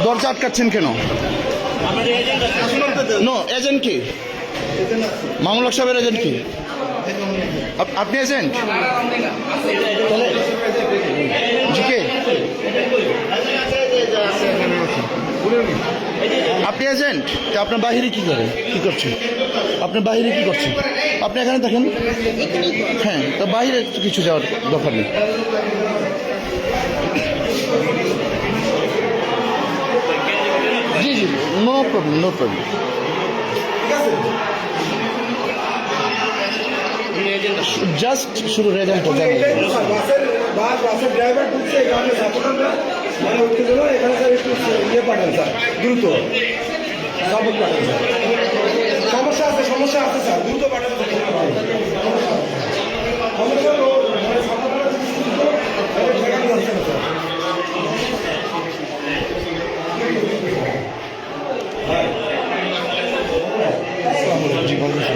দরজা আটকাচ্ছেন কেন? No, agent কি? মামুল হক সাহেবের এজেন্ট কি? আপনি এজেন্ট? জি কে? আপনি এজেন্ট? আপনার বাহিরে কি করে, কি করছেন? আপনার বাহিরে কি করছেন? আপনি এখানে দেখেন। হ্যাঁ, তো বাহিরে কিছু যাওয়ার দরকার নেই। জি জি, no problem, no problem. Just শুধু রেজাল্ট বাসের ড্রাইভার ঢুকছে এখানে সাপোর্টাররা মানে উঠতে গেল এখানে স্যার একটু ইয়ে পাঠান স্যার দ্রুত সাপোর্ট পাঠান স্যার সমস্যা আছে স্যার দ্রুত পাঠান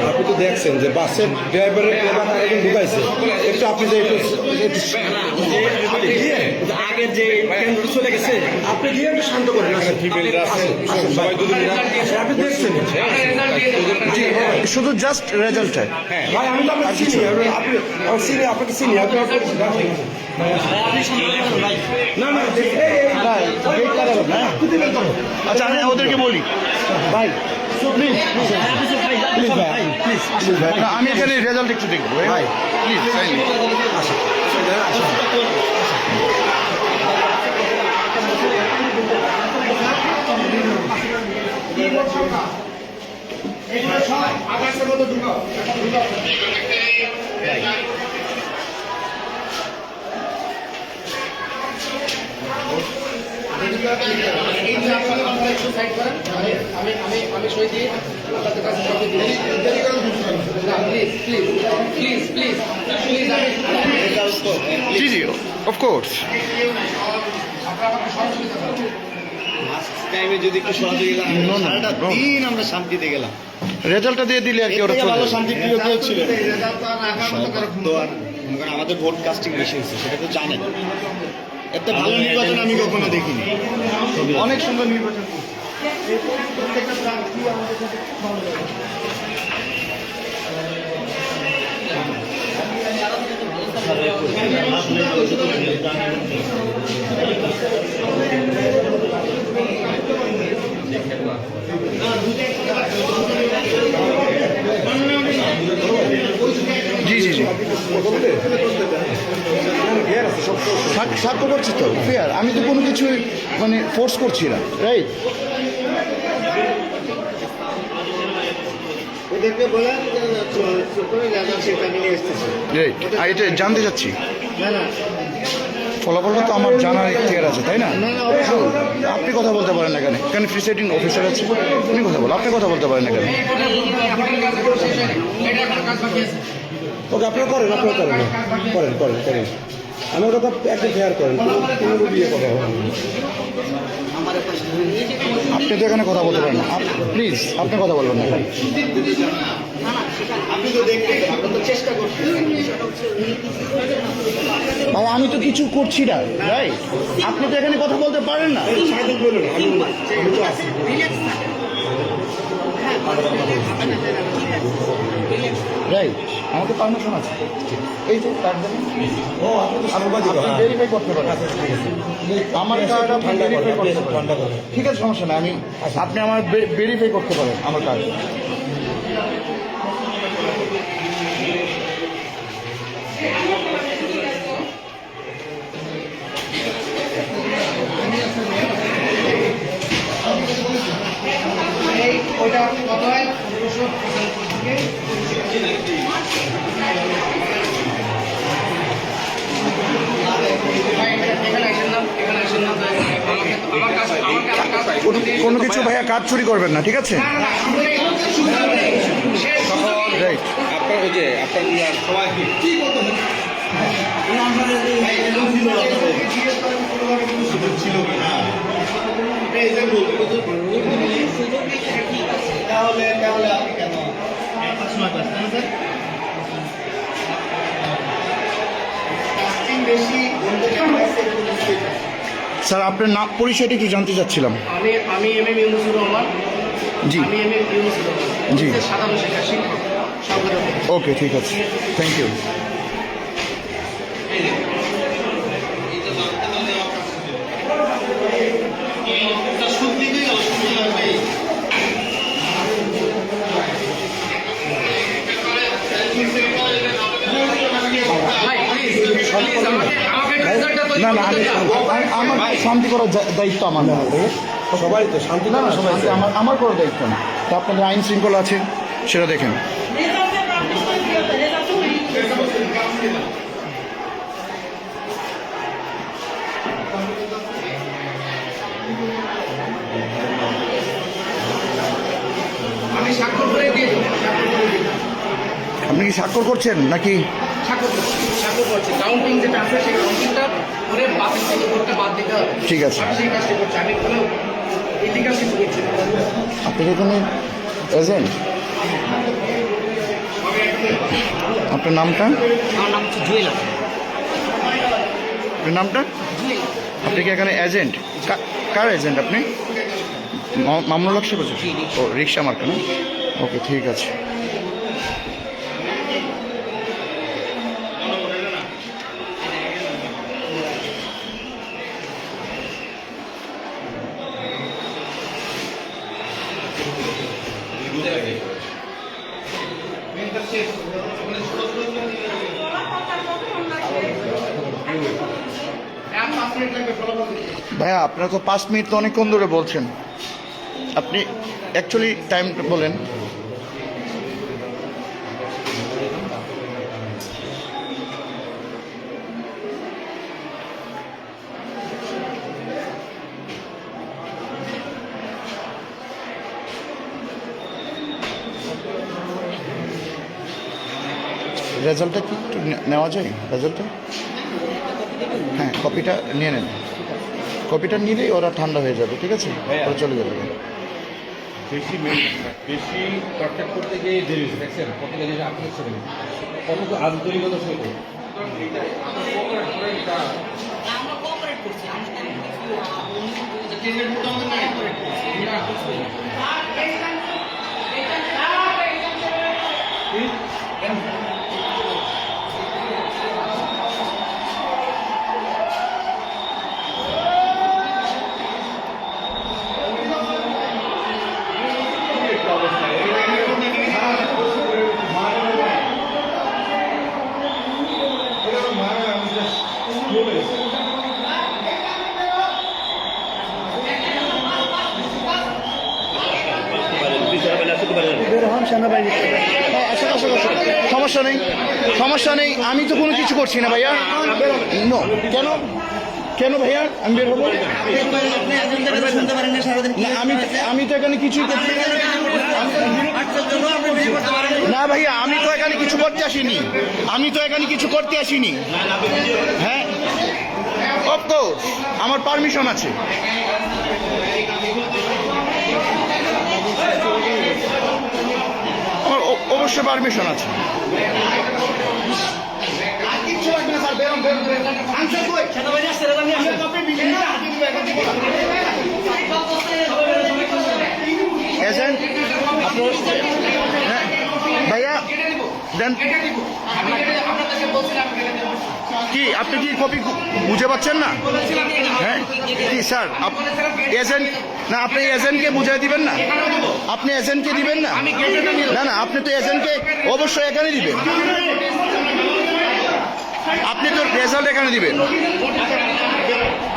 আপনি তো দেখছেন যে বাসের ড্রাইভারের একজন ঢুকাইছে একটু আপনি যে আগের যে কেন্দ্র চলে গেছে আপনি গিয়ে একটু শান্ত করেন। আপনি দেখছেন শুধু জাস্ট রেজাল্ট। ভাই আমি তো আপনাকে চিনি, আপনাকে চিনি আপনি না না আচ্ছা, আমি ওদেরকে বলি ভাই প্লিজ প্লিজ ভাই প্লিজ প্লিজ ভাই, আমি এখানে রেজাল্ট একটু দেখবো ভাই প্লিজ। আকাশের মতো ঢুকাও আমি সই দিয়ে আপনাদের কাছে please please please G G, of course. টাইমে যদি একটু সহযোগী সারাটা দিন আমরা শান্তিতে গেলাম। রেজাল্টটা দিয়ে দিলে আর কি, ওরা ভালো শান্তি প্রিয় কেউ ছিল। তো আর আমাদের ভোট কাস্টিং বেশি হয়েছে, সেটা তো জানেন। এত ভালো নির্বাচন আমি কখনো দেখিনি। অনেক সুন্দর নির্বাচন। জি জি জি, সাক্ষ্য করছি তো ফেয়ার, আমি তো কোনো কিছু মানে ফোর্স করছি না, রাইট? ওদেরকে বলে সেটা নিয়ে এসতেছে। রাইট, আর এটা জানতে চাচ্ছি ফলাফলটা তো আমার জানার ইতিহার আছে, তাই না? আপনি কথা বলতে পারেন না কেন? কেন প্রিসাইডিং অফিসার আছে, উনি কথা বলেন, আপনি কথা বলতে পারেন না কেন? ওকে আপনারা করেন করেন আমার কথা একটা ফেয়ার করেন, কোনো বিয়ে কথা হবে। আপনি তো এখানে কথা বলতে পারেন না, প্লিজ আপনি কথা বলবেন না। আপনি তো দেখবেন, আমরা তো চেষ্টা করছি। ভাই আমি তো কিছু করছি না, রাইট? আপনি তো এখানে কথা বলতে পারেন না। আমি তো আছি। রাইট, আমাকে পারমিশন আছে। এই যে কার্ড দেন, আপনি ভেরিফাই করতে পারেন আমার কার্ড, আপনি ভেরিফাই করতে পারেন। ঠিক আছে, সমস্যা নেই, আমি আপনি আমার ভেরিফাই করতে পারেন আমার কার্ড। ওইটা কত হয়? কোনো কিছু ভাইয়া কাজ চুরি করবেন না, ঠিক আছে? রাইট, আপনার ওই যে আপনার সবাই কি করতে ছিল কিনা তাহলে আপনি কেন বেশি স্যার আপনার নাম পরিচয়টা একটু জানতে চাচ্ছিলাম। আমি এম এম ইউনুসুর রহমান। জি। আমি এম এম ইউনুসুর রহমান। জি। সাধারণ শিক্ষা শিক্ষক সরকারি। ওকে, ঠিক আছে, থ্যাংক ইউ। ভাই প্লিজ আমাকে রেজাল্টটা তৈরি না না, করতে দাও। আমার শান্তি করার দায়িত্ব আমার না। সবাই তো শান্তি না না, শান্তি আমার করার দায়িত্ব না। তো আপনাদের আইন শৃঙ্খলা আছে, সেটা দেখেন। আমি স্বাক্ষর করে দিয়ে দেবো। আপনি কি স্বাক্ষর করছেন নাকি? স্বাক্ষর করছি। কাউন্টিং যেটা আছে সেই কাউন্টিংটা করে বাতিল থেকে ভোটটা বাদ দিতে হবে। ঠিক আছে। আমি সেই কাজটা করছি। আমি কোনো ইলিগাল কিছু করছি না। আপনি কি এখানে এজেন্ট? আপনার নামটা? আমার নাম হচ্ছে জুয়েল। আপনার নামটা? আপনি কি এখানে এজেন্ট? কার এজেন্ট আপনি? মামুনুল হক সাহেব বলছেন? ও, রিক্সা মার্কা না? ওকে, ঠিক আছে। ভাইয়া, আপনারা তো 5 মিনিট তো অনেকক্ষণ ধরে বলছেন। আপনি অ্যাকচুয়ালি টাইম বলেন। রেজাল্টটা কি একটু নেওয়া যায়? রেজাল্টটা, হ্যাঁ, কপিটা নিয়ে নেন। কপিটা নিলেই ওরা ঠান্ডা হয়ে যাবে, ঠিক আছে? ওরা চলে যাবে। বেশি কন্ট্যাক্ট করতে গিয়ে দেরি হয়েছে, দেখছেন কত দেরি আপনি ছিলেন কত আন্তরিকতা সহিত আমরা কোঅপারেট করছি। হ্যাঁ, আসুন, আসুন, আসুন। সমস্যা নেই, সমস্যা নেই। আমি তো কোনো কিছু করছি না ভাইয়া। নো, কেন কেন ভাইয়া আমি বের হবো? না, আমি তো এখানে কিছুই করছি না ভাইয়া। আমি তো এখানে কিছু করতে আসিনি। হ্যাঁ, অফকোর্স আমার পারমিশন আছে। আমার অবশ্যই পারমিশন আছে। এজেন্ট ভাইয়া দেন কি? আপনি কি কপি বুঝে পাচ্ছেন না? হ্যাঁ কি স্যার, এজেন্ট না, আপনি এজেন্টকে বুঝিয়ে দিবেন না? আপনি এজেন্টকে দিবেন না? না না, আপনি তো এজেন্টকে অবশ্যই এখানে দিবেন। আপনি তো রেজাল্ট এখানে দিবেন।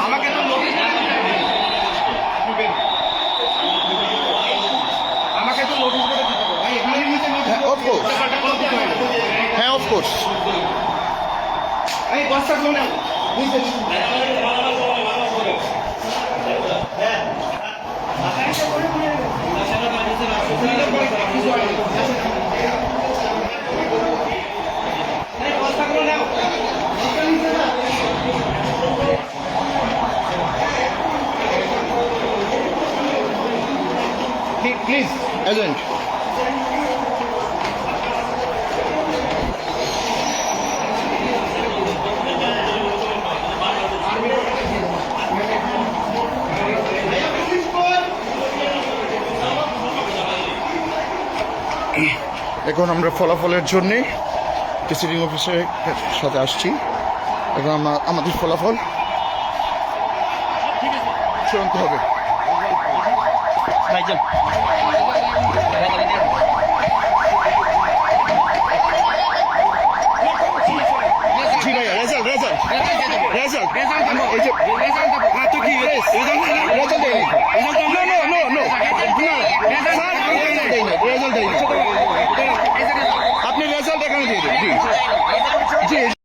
আমাকে তো নোটিশ করে দিতে হবে ভাই। এখানে নিচে নোটিশ। হ্যাঁ, অফকোর্স। হ্যাঁ, অফকোর্স। এই বস্তা গুলো নাও। Please agent. এখন আমরা ফলাফলের জন্যে প্রিসাইডিং অফিসারের সাথে আসছি। এখন আমাদের ফলাফল চূড়ান্ত হবে। জি ভাইয়া, রেজাল্ট এই যে রেজাল্ট দেয়নি।